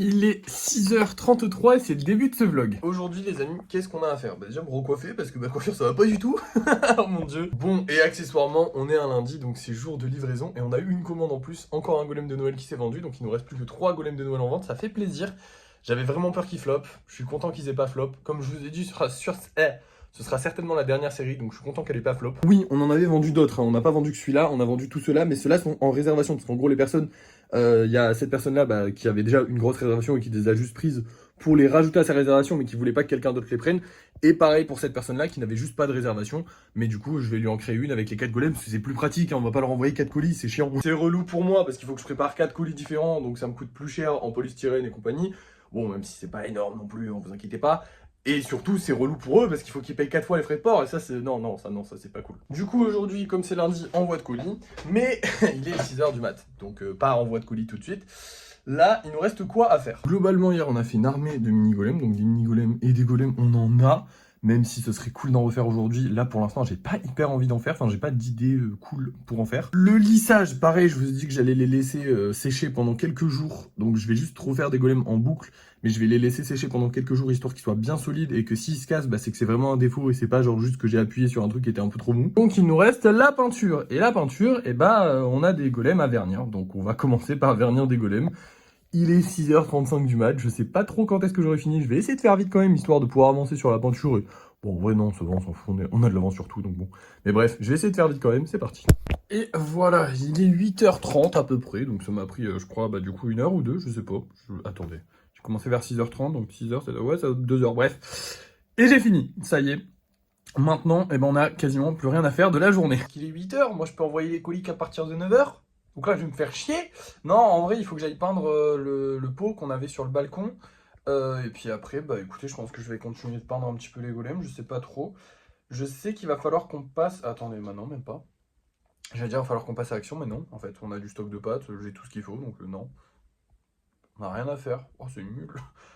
Il est 6h33 et c'est le début de ce vlog. Aujourd'hui les amis, qu'est-ce qu'on a à faire? Bah déjà me recoiffer parce que ma coiffure ça va pas du tout. Oh mon dieu. Bon, et accessoirement on est un lundi donc c'est jour de livraison et on a eu une commande en plus, encore un golem de Noël qui s'est vendu, donc il nous reste plus que 3 golems de Noël en vente, ça fait plaisir. J'avais vraiment peur qu'ils flop, je suis content qu'ils aient pas flop. Comme je vous ai dit, ce sera certainement la dernière série, donc je suis content qu'elle ait pas flop. Oui, on en avait vendu d'autres, hein. On n'a pas vendu que celui-là, on a vendu tous ceux-là, mais ceux-là sont en réservation, parce qu'en gros les personnes, il y a cette personne-là qui avait déjà une grosse réservation et qui les a juste prises pour les rajouter à sa réservation, mais qui voulait pas que quelqu'un d'autre les prenne. Et pareil pour cette personne-là qui n'avait juste pas de réservation, mais du coup je vais lui en créer une avec les 4 golems, parce que c'est plus pratique, hein. On va pas leur envoyer 4 colis, c'est chiant. C'est relou pour moi, parce qu'il faut que je prépare 4 colis différents, donc ça me coûte plus cher en polystyrène et compagnie. Bon, même si c'est pas énorme non plus, hein, vous inquiétez pas. Et surtout, c'est relou pour eux parce qu'il faut qu'ils payent 4 fois les frais de port et ça, c'est. Non, ça c'est pas cool. Du coup, aujourd'hui, comme c'est lundi, envoi de colis, mais il est 6h du mat, donc pas envoi de colis tout de suite. Là, il nous reste quoi à faire? Globalement, hier, on a fait une armée de mini-golems, donc des mini-golems et des golems, on en a. Même si ce serait cool d'en refaire aujourd'hui, là pour l'instant j'ai pas hyper envie d'en faire, enfin j'ai pas d'idée cool pour en faire. Le lissage, pareil, je vous ai dit que j'allais les laisser sécher pendant quelques jours, donc je vais juste refaire des golems en boucle, mais je vais les laisser sécher pendant quelques jours histoire qu'ils soient bien solides et que s'ils se cassent, c'est que c'est vraiment un défaut et c'est pas genre juste que j'ai appuyé sur un truc qui était un peu trop mou. Donc il nous reste la peinture, et la peinture, on a des golems à vernir, donc on va commencer par vernir des golems. Il est 6h35 du mat, je sais pas trop quand est-ce que j'aurai fini, je vais essayer de faire vite quand même, histoire de pouvoir avancer sur la peinture. Et... bon, en vrai non, ça va, on s'en fout, on a de l'avance sur tout, donc bon. Mais bref, je vais essayer de faire vite quand même, c'est parti. Et voilà, il est 8h30 à peu près, donc ça m'a pris, je crois, du coup, 1 heure ou 2, je sais pas. Attendez, j'ai commencé vers 6h30, donc 6h, ouais, ça 2 heures, bref. Et j'ai fini, ça y est. Maintenant, on a quasiment plus rien à faire de la journée. Il est 8h, moi je peux envoyer les colis qu'à partir de 9h. Donc là, je vais me faire chier. Non, en vrai, il faut que j'aille peindre le pot qu'on avait sur le balcon. Et puis après, écoutez, je pense que je vais continuer de peindre un petit peu les golems. Je sais pas trop. Je sais qu'il va falloir qu'on passe... Attendez, maintenant, même pas. J'allais dire, il va falloir qu'on passe à l'action, mais non. En fait, on a du stock de pâtes, j'ai tout ce qu'il faut, donc non. On n'a rien à faire. Oh, c'est nul.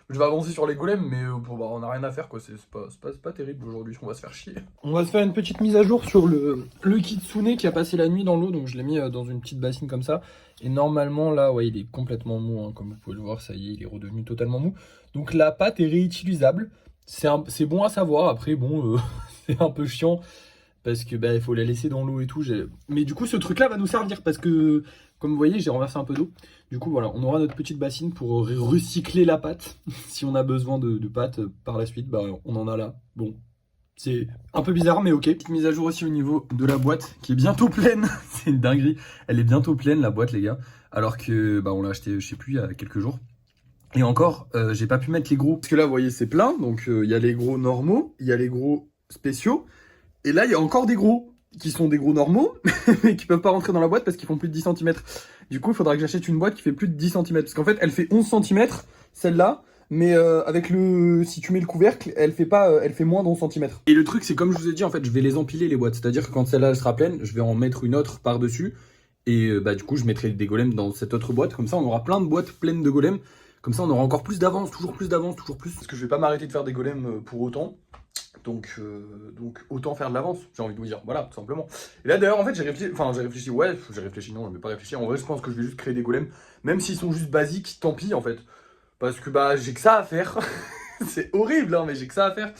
Je vais avancer sur les golems, mais on n'a rien à faire, quoi. C'est pas terrible aujourd'hui, on va se faire chier. On va se faire une petite mise à jour sur le kitsune qui a passé la nuit dans l'eau, donc je l'ai mis dans une petite bassine comme ça. Et normalement, là, ouais, il est complètement mou, hein, comme vous pouvez le voir, ça y est, il est redevenu totalement mou. Donc la pâte est réutilisable. C'est bon à savoir, après, bon, c'est un peu chiant. Parce que il faut la laisser dans l'eau et tout. Mais du coup, ce truc-là va nous servir parce que, comme vous voyez, j'ai renversé un peu d'eau. Du coup, voilà, on aura notre petite bassine pour recycler la pâte. Si on a besoin de pâte par la suite, on en a là. Bon, c'est un peu bizarre, mais ok. Petite mise à jour aussi au niveau de la boîte qui est bientôt pleine. C'est une dinguerie. Elle est bientôt pleine, la boîte, les gars. Alors que, on l'a acheté, je sais plus, il y a quelques jours. Et encore, j'ai pas pu mettre les gros. Parce que là, vous voyez, c'est plein. Donc, il y a les gros normaux, il y a les gros spéciaux. Et là, il y a encore des gros, qui sont des gros normaux, mais qui peuvent pas rentrer dans la boîte parce qu'ils font plus de 10 cm. Du coup, il faudra que j'achète une boîte qui fait plus de 10 cm. Parce qu'en fait, elle fait 11 cm, celle-là, mais si tu mets le couvercle, elle fait moins d'11 cm. Et le truc, c'est comme je vous ai dit, en fait, je vais les empiler, les boîtes. C'est-à-dire que quand celle-là elle sera pleine, je vais en mettre une autre par-dessus. Et du coup, je mettrai des golems dans cette autre boîte. Comme ça, on aura plein de boîtes pleines de golems. Comme ça, on aura encore plus d'avance, toujours plus d'avance, toujours plus. Parce que je vais pas m'arrêter de faire des golems pour autant. Donc autant faire de l'avance, j'ai envie de vous dire, voilà, tout simplement. Et là d'ailleurs, en fait, j'ai réfléchi, non, je vais pas réfléchir, en vrai, je pense que je vais juste créer des golems, même s'ils sont juste basiques, tant pis, en fait. Parce que, j'ai que ça à faire. C'est horrible, hein, mais j'ai que ça à faire.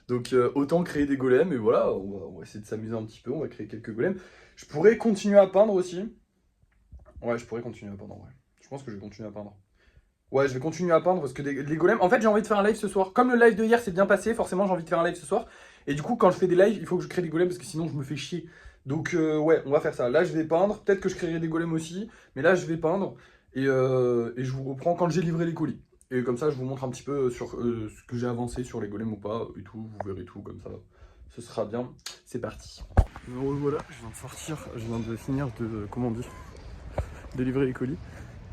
Donc autant créer des golems, et voilà, on va essayer de s'amuser un petit peu, on va créer quelques golems. Je pourrais continuer à peindre aussi. Ouais, je pourrais continuer à peindre, en vrai. Je pense que je vais continuer à peindre. Ouais, je vais continuer à peindre parce que les golems... En fait, j'ai envie de faire un live ce soir. Comme le live de hier s'est bien passé, forcément, j'ai envie de faire un live ce soir. Et du coup, quand je fais des lives, il faut que je crée des golems parce que sinon, je me fais chier. Donc, ouais, on va faire ça. Là, je vais peindre. Peut-être que je créerai des golems aussi. Mais là, je vais peindre. Et je vous reprends quand j'ai livré les colis. Et comme ça, je vous montre un petit peu sur ce que j'ai avancé sur les golems ou pas. Et tout, vous verrez tout comme ça. Ce sera bien. C'est parti. Voilà, je viens de sortir. Je viens de finir de livrer les colis.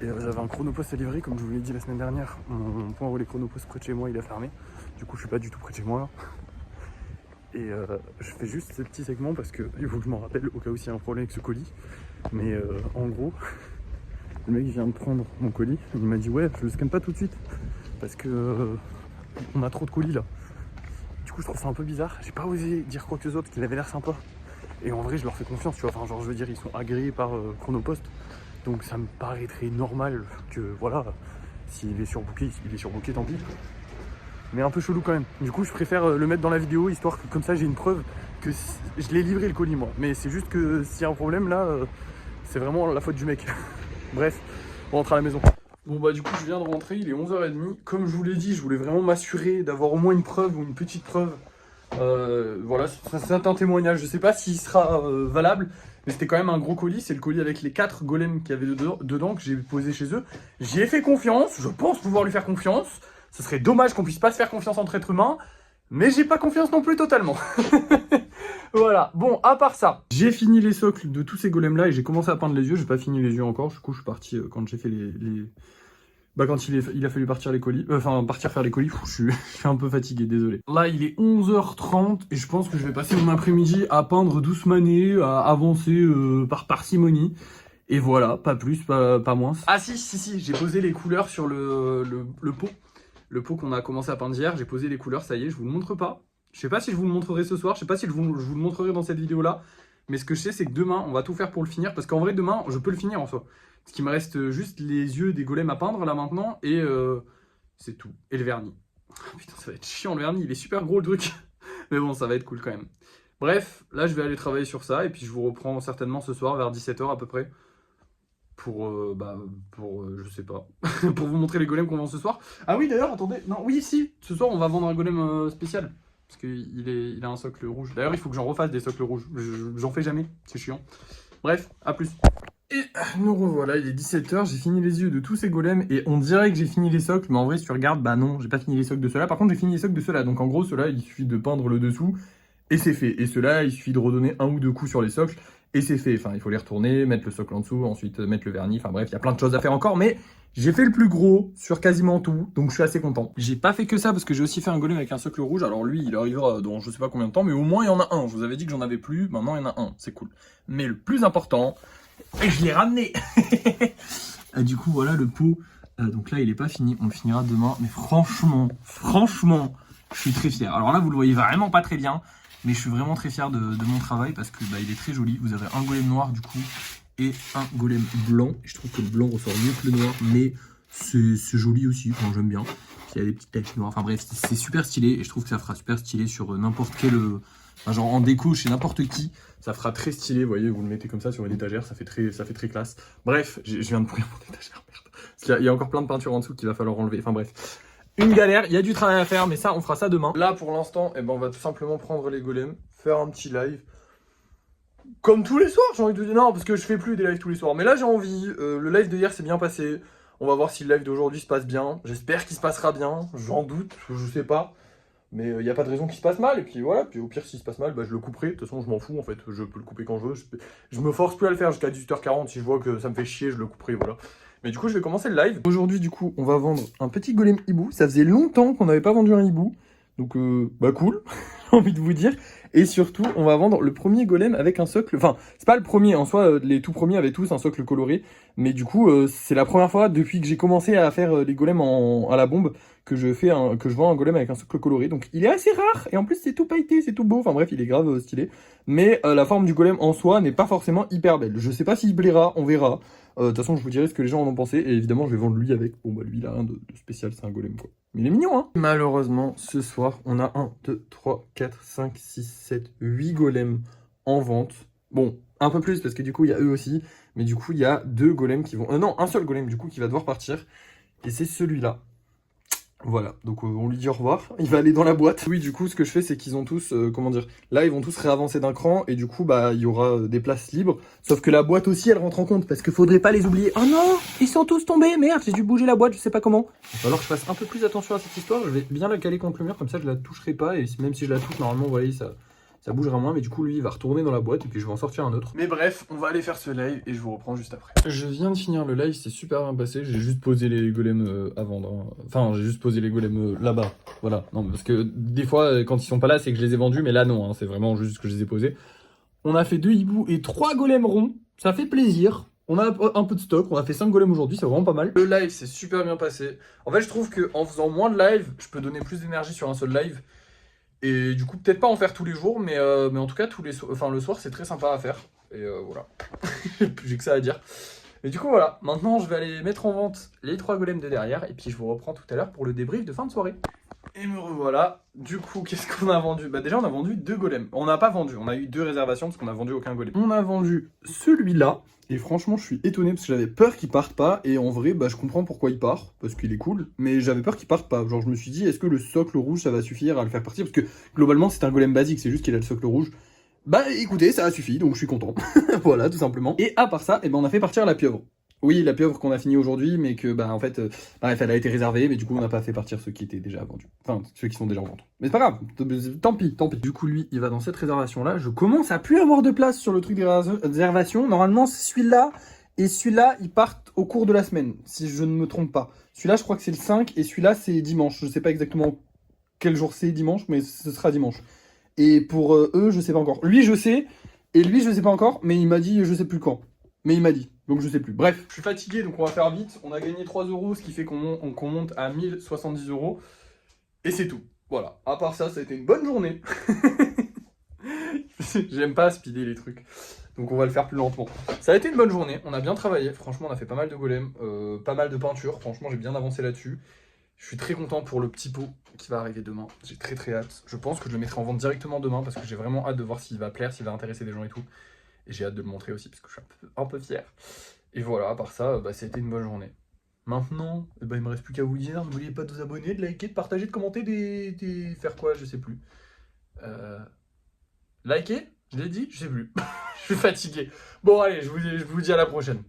Et j'avais un chronopost à livrer, comme je vous l'ai dit la semaine dernière. Mon point relais chronopost près de chez moi, il a fermé. Du coup, je suis pas du tout près de chez moi là. Et je fais juste ce petit segment parce que il faut que je m'en rappelle au cas où s'il y a un problème avec ce colis. Mais en gros, le mec vient de prendre mon colis. Il m'a dit ouais, je le scanne pas tout de suite parce que on a trop de colis là. Du coup, je trouve ça un peu bizarre. J'ai pas osé dire quoi que ce soit parce qu'il avait l'air sympa. Et en vrai, je leur fais confiance, tu vois. Enfin, genre, je veux dire, ils sont agréés par Chronopost. Donc ça me paraîtrait normal que, voilà, S'il est surbooké, tant pis. Mais un peu chelou quand même. Du coup, je préfère le mettre dans la vidéo, histoire que comme ça, j'ai une preuve que je l'ai livré le colis, moi. Mais c'est juste que s'il y a un problème, là, c'est vraiment la faute du mec. Bref, on rentre à la maison. Bon bah du coup je viens de rentrer, il est 11h30. Comme je vous l'ai dit, je voulais vraiment m'assurer d'avoir au moins une preuve ou une petite preuve. Voilà, c'est un témoignage. Je sais pas s'il sera valable, mais c'était quand même un gros colis. C'est le colis avec les 4 golems qu'il y avait dedans que j'ai posé chez eux. J'y ai fait confiance, je pense pouvoir lui faire confiance. Ce serait dommage qu'on puisse pas se faire confiance entre êtres humains, mais j'ai pas confiance non plus totalement. Voilà, bon, à part ça, j'ai fini les socles de tous ces golems là et j'ai commencé à peindre les yeux. J'ai pas fini les yeux encore, du coup je suis parti quand j'ai fait Bah quand il a fallu partir les colis, partir faire les colis, je suis un peu fatigué, désolé. Là il est 11h30 et je pense que je vais passer mon après-midi à peindre doucement, à avancer par parcimonie. Et voilà, pas plus, pas moins. Ah si, j'ai posé les couleurs sur le pot. Le pot qu'on a commencé à peindre hier, j'ai posé les couleurs, ça y est, je vous le montre pas. Je sais pas si je vous le montrerai ce soir, je sais pas si je vous le montrerai dans cette vidéo là. Mais ce que je sais c'est que demain, on va tout faire pour le finir. Parce qu'en vrai demain, je peux le finir en soi. Parce qu'il me reste juste les yeux des golems à peindre là maintenant. Et c'est tout. Et le vernis. Oh, putain, ça va être chiant le vernis, il est super gros le truc. Mais bon, ça va être cool quand même. Bref, là je vais aller travailler sur ça. Et puis je vous reprends certainement ce soir vers 17h à peu près. Pour je sais pas, pour vous montrer les golems qu'on vend ce soir. Ah oui d'ailleurs, attendez, non, oui si, ce soir on va vendre un golem spécial. Parce qu'il a un socle rouge. D'ailleurs il faut que j'en refasse des socles rouges, j'en fais jamais, c'est chiant. Bref, à plus. Et nous revoilà, il est 17h, j'ai fini les yeux de tous ces golems et on dirait que j'ai fini les socles, mais en vrai si tu regardes, bah non, j'ai pas fini les socles de ceux-là. Par contre j'ai fini les socles de ceux-là, donc en gros ceux-là il suffit de peindre le dessous et c'est fait. Et ceux-là il suffit de redonner un ou deux coups sur les socles. Et c'est fait, enfin il faut les retourner, mettre le socle en dessous, ensuite mettre le vernis, enfin bref, il y a plein de choses à faire encore, mais j'ai fait le plus gros sur quasiment tout, donc je suis assez content. J'ai pas fait que ça, parce que j'ai aussi fait un golem avec un socle rouge, alors lui il arrivera dans je sais pas combien de temps, mais au moins il y en a un, je vous avais dit que j'en avais plus, maintenant il y en a un, c'est cool. Mais le plus important, et je l'ai ramené. Du coup voilà le pot, donc là il est pas fini, on le finira demain, mais franchement, je suis très fier. Alors là vous le voyez vraiment pas très bien, mais je suis vraiment très fier de mon travail parce que bah, il est très joli. Vous avez un golem noir du coup et un golem blanc. Et je trouve que le blanc ressort mieux que le noir, mais c'est joli aussi, enfin, j'aime bien. Il y a des petites taches noires, enfin bref, c'est super stylé et je trouve que ça fera super stylé sur n'importe quel... genre en déco chez n'importe qui, ça fera très stylé. Vous voyez, vous le mettez comme ça sur une étagère, ça fait très classe. Bref, je viens de pourrir mon étagère, merde. Parce qu'il y a encore plein de peinture en dessous qu'il va falloir enlever, enfin bref. Une galère, il y a du travail à faire, mais ça, on fera ça demain. Là, pour l'instant, eh ben, on va tout simplement prendre les golems, faire un petit live. Comme tous les soirs, j'ai envie de dire. Non, parce que je fais plus des lives tous les soirs. Mais là, j'ai envie. Le live d'hier s'est bien passé. On va voir si le live d'aujourd'hui se passe bien. J'espère qu'il se passera bien. J'en doute, je sais pas. Mais il n'y a pas de raison qu'il se passe mal. Et puis voilà, puis au pire, s'il se passe mal, bah, je le couperai. De toute façon, je m'en fous en fait. Je peux le couper quand je veux. Je me force plus à le faire jusqu'à 18h40. Si je vois que ça me fait chier, je le couperai. Voilà. Mais du coup, je vais commencer le live. Aujourd'hui, du coup, on va vendre un petit golem hibou. Ça faisait longtemps qu'on n'avait pas vendu un hibou. Donc, bah cool, j'ai envie de vous dire. Et surtout, on va vendre le premier golem avec un socle. Enfin, c'est pas le premier en soi. Les tout premiers avaient tous un socle coloré. Mais du coup, c'est la première fois depuis que j'ai commencé à faire les golems à la bombe que je vends un golem avec un socle coloré. Donc, il est assez rare. Et en plus, c'est tout pailleté, c'est tout beau. Enfin bref, il est grave stylé. Mais la forme du golem en soi n'est pas forcément hyper belle. Je sais pas s'il plaira, on verra. De toute façon, je vous dirai ce que les gens en ont pensé. Et évidemment, je vais vendre lui avec. Bon, bah, lui, il a rien de spécial, c'est un golem, quoi. Mais il est mignon, hein. Malheureusement, ce soir, on a 1, 2, 3, 4, 5, 6, 7, 8 golems en vente. Bon, un peu plus, parce que du coup, il y a eux aussi. Mais du coup, il y a 2 golems qui vont... non, un seul golem, du coup, qui va devoir partir. Et c'est celui-là. Voilà, donc on lui dit au revoir, il va aller dans la boîte. Oui, du coup, ce que je fais, c'est qu'ils ont tous, comment dire, là, ils vont tous réavancer d'un cran, et du coup, bah, il y aura des places libres. Sauf que la boîte aussi, elle rentre en compte, parce qu'il faudrait pas les oublier. Oh non, ils sont tous tombés, merde, j'ai dû bouger la boîte, je sais pas comment. Il va falloir que je fasse un peu plus attention à cette histoire, je vais bien la caler contre le mur, comme ça, je la toucherai pas, et même si je la touche, normalement, vous voyez, ça bougera moins, mais du coup, lui, il va retourner dans la boîte, et puis je vais en sortir un autre. Mais bref, on va aller faire ce live, et je vous reprends juste après. Je viens de finir le live, c'est super bien passé, j'ai juste posé les golems à vendre. Hein. Enfin, j'ai juste posé les golems là-bas, voilà. Non, parce que des fois, quand ils sont pas là, c'est que je les ai vendus, mais là, non, hein, c'est vraiment juste que je les ai posés. On a fait 2 hiboux et 3 golems ronds, ça fait plaisir. On a un peu de stock, on a fait 5 golems aujourd'hui, c'est vraiment pas mal. Le live s'est super bien passé. En fait, je trouve qu'en faisant moins de live, je peux donner plus d'énergie sur un seul live. Et du coup, peut-être pas en faire tous les jours, mais en tout cas, le soir, c'est très sympa à faire. Et voilà, j'ai que ça à dire. Et du coup, voilà. Maintenant, je vais aller mettre en vente les 3 golems de derrière. Et puis, je vous reprends tout à l'heure pour le débrief de fin de soirée. Et me revoilà. Du coup, qu'est-ce qu'on a vendu? Bah déjà, on a vendu 2 golems. On n'a pas vendu, on a eu 2 réservations parce qu'on a vendu aucun golem. On a vendu celui-là. Et franchement, je suis étonné parce que j'avais peur qu'il parte pas. Et en vrai, bah je comprends pourquoi il part, parce qu'il est cool. Mais j'avais peur qu'il parte pas. Genre, je me suis dit, est-ce que le socle rouge, ça va suffire à le faire partir? Parce que globalement, c'est un golem basique, c'est juste qu'il a le socle rouge. Bah écoutez, ça a suffi, donc je suis content. Voilà, tout simplement. Et à part ça, eh ben, on a fait partir la pieuvre. Oui, la pieuvre qu'on a fini aujourd'hui, mais que, bah, en fait, bref, elle a été réservée, mais du coup, on n'a pas fait partir ceux qui étaient déjà vendus. Enfin, ceux qui sont déjà en vente. Mais c'est pas grave, tant pis, tant pis. Du coup, lui, il va dans cette réservation-là. Je commence à plus avoir de place sur le truc des réservations. Normalement, c'est celui-là et celui-là, ils partent au cours de la semaine, si je ne me trompe pas. Celui-là, je crois que c'est le 5, et celui-là, c'est dimanche. Je sais pas exactement quel jour c'est dimanche, mais ce sera dimanche. Et pour eux, je sais pas encore. Lui, je sais, et lui, je sais pas encore, mais il m'a dit, je sais plus quand. Mais il m'a dit, donc je sais plus. Bref, je suis fatigué, donc on va faire vite. On a gagné 3 euros, ce qui fait qu'on monte à 1070 euros. Et c'est tout. Voilà. À part ça, ça a été une bonne journée. J'aime pas speeder les trucs. Donc on va le faire plus lentement. Ça a été une bonne journée, on a bien travaillé. Franchement, on a fait pas mal de golems, pas mal de peinture. Franchement, j'ai bien avancé là-dessus. Je suis très content pour le petit pot qui va arriver demain. J'ai très très hâte. Je pense que je le mettrai en vente directement demain parce que j'ai vraiment hâte de voir s'il va plaire, s'il va intéresser des gens et tout. Et j'ai hâte de le montrer aussi parce que je suis un peu fier. Et voilà, à part ça, bah, c'était une bonne journée. Maintenant, bah, il me reste plus qu'à vous dire, n'oubliez pas de vous abonner, de liker, de partager, de commenter, faire quoi, je sais plus. Liker? Je l'ai dit? Je sais plus. Je suis fatigué. Bon allez, je vous dis à la prochaine.